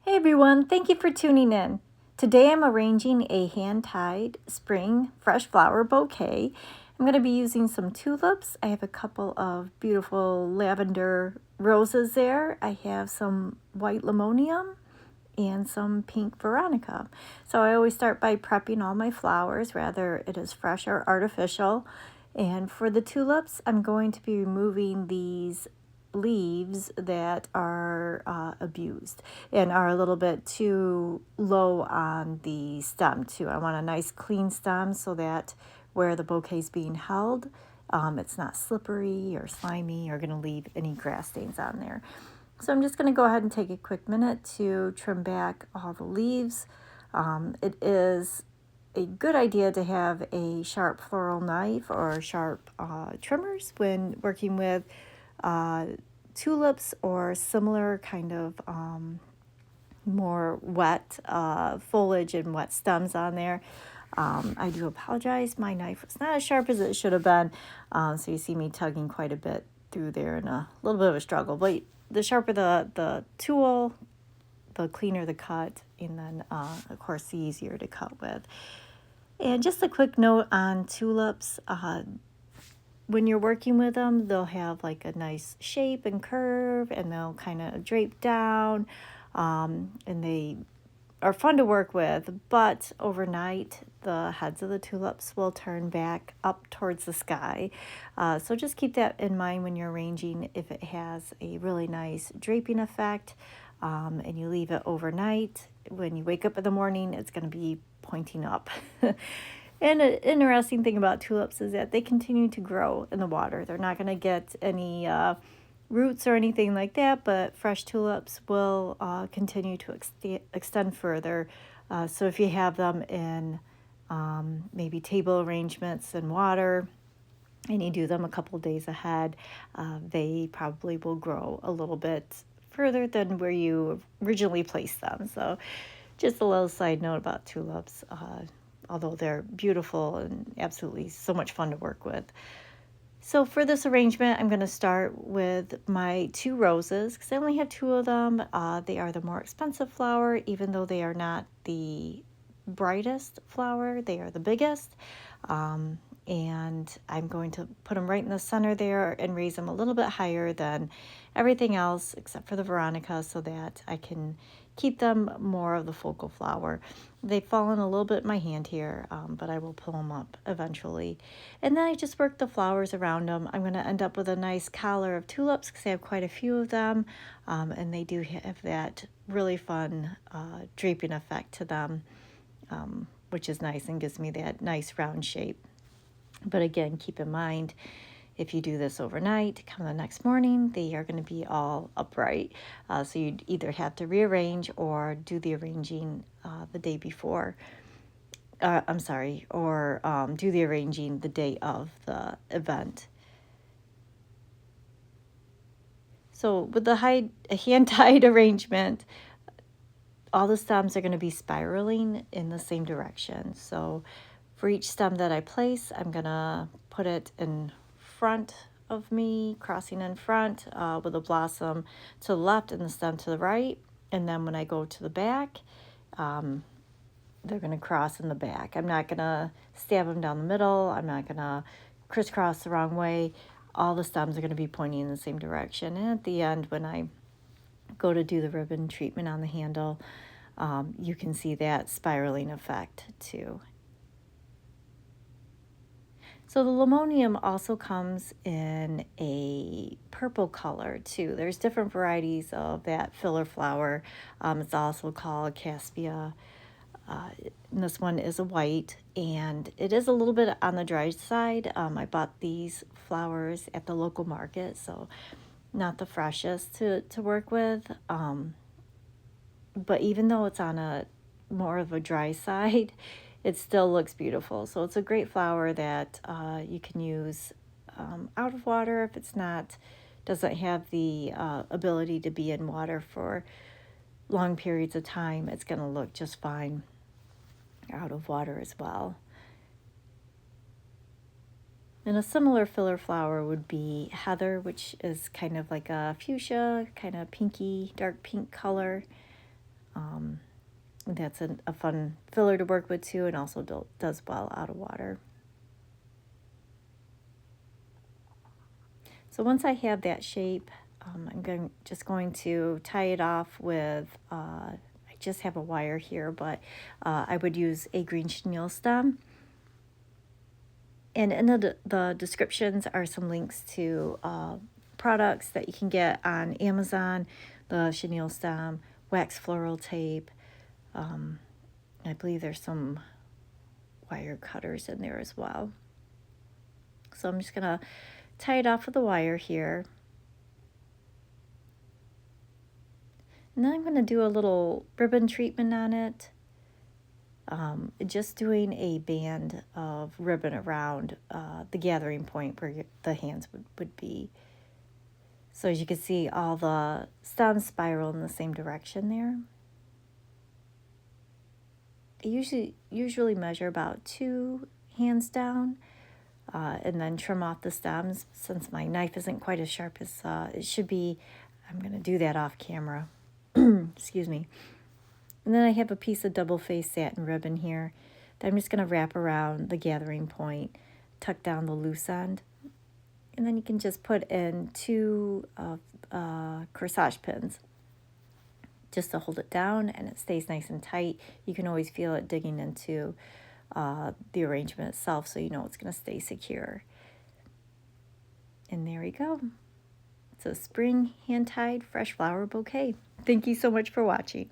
Hey everyone, thank you for tuning in. Today I'm arranging a hand-tied spring fresh flower bouquet. I'm going to be using some tulips. I have a couple of beautiful lavender roses there. I have some white limonium and some pink veronica. So I always start by prepping all my flowers, whether it is fresh or artificial. And for the tulips, I'm going to be removing these leaves that are abused and are a little bit too low on the stem too. I want a nice clean stem so that where the bouquet is being held, it's not slippery or slimy or going to leave any grass stains on there. So I'm just going to go ahead and take a quick minute to trim back all the leaves. It is a good idea to have a sharp floral knife or sharp trimmers when working with tulips or similar kind of more wet foliage and wet stems on there. I do apologize, my knife was not as sharp as it should have been, so you see me tugging quite a bit through there and a little bit of a struggle. But the sharper the tool, the cleaner the cut, and then of course the easier to cut with. And just a quick note on tulips, when you're working with them, they'll have like a nice shape and curve, and they'll kind of drape down, and they are fun to work with, but overnight the heads of the tulips will turn back up towards the sky. So just keep that in mind when you're arranging. If it has a really nice draping effect, and you leave it overnight, when you wake up in the morning, it's going to be pointing up. And an interesting thing about tulips is that they continue to grow in the water. They're not going to get any roots or anything like that, but fresh tulips will continue to extend further. So if you have them in maybe table arrangements in water and you do them a couple days ahead, they probably will grow a little bit further than where you originally placed them. So just a little side note about tulips, although they're beautiful and absolutely so much fun to work with. So for this arrangement, I'm going to start with my two roses because I only have two of them. They are the more expensive flower, even though they are not the brightest flower. They are the biggest. And I'm going to put them right in the center there and raise them a little bit higher than everything else except for the veronica so that I can keep them more of the focal flower. They've fallen a little bit in my hand here, but I will pull them up eventually. And then I just work the flowers around them. I'm going to end up with a nice collar of tulips because I have quite a few of them, and they do have that really fun draping effect to them, which is nice and gives me that nice round shape. But again, keep in mind, if you do this overnight, come the next morning, they are going to be all upright. So you'd either have to rearrange or do the arranging the day before. Or do the arranging the day of the event. So with the hand-tied arrangement, all the stems are going to be spiraling in the same direction. So for each stem that I place, I'm going to put it in front of me, crossing in front with a blossom to the left and the stem to the right. And then when I go to the back, they're going to cross in the back. I'm not going to stab them down the middle. I'm not going to crisscross the wrong way. All the stems are going to be pointing in the same direction. And at the end, when I go to do the ribbon treatment on the handle, you can see that spiraling effect too. So the limonium also comes in a purple color too. There's different varieties of that filler flower. It's also called Caspia. And this one is a white, and it is a little bit on the dry side. I bought these flowers at the local market, so not the freshest to work with. But even though it's on a more of a dry side, it still looks beautiful. So it's a great flower that you can use out of water if it's not, doesn't have the ability to be in water for long periods of time. It's going to look just fine out of water as well. And a similar filler flower would be heather, which is kind of like a fuchsia, kind of pinky, dark pink color. That's a fun filler to work with too, and also does well out of water. So once I have that shape, I'm just going to tie it off with, I just have a wire here, but I would use a green chenille stem. And in the descriptions are some links to products that you can get on Amazon, the chenille stem, wax floral tape. I believe there's some wire cutters in there as well. So I'm just going to tie it off with the wire here. And then I'm going to do a little ribbon treatment on it. Just doing a band of ribbon around the gathering point where the hands would be. So as you can see, all the stems spiral in the same direction there. I usually measure about 2 hands down, and then trim off the stems. Since my knife isn't quite as sharp as it should be, I'm going to do that off camera. Excuse me. And then I have a piece of double-faced satin ribbon here that I'm just going to wrap around the gathering point, tuck down the loose end, and then you can just put in 2 corsage pins just to hold it down, and it stays nice and tight. You can always feel it digging into the arrangement itself, so you know it's going to stay secure. And there we go. It's a spring hand-tied fresh flower bouquet. Thank you so much for watching.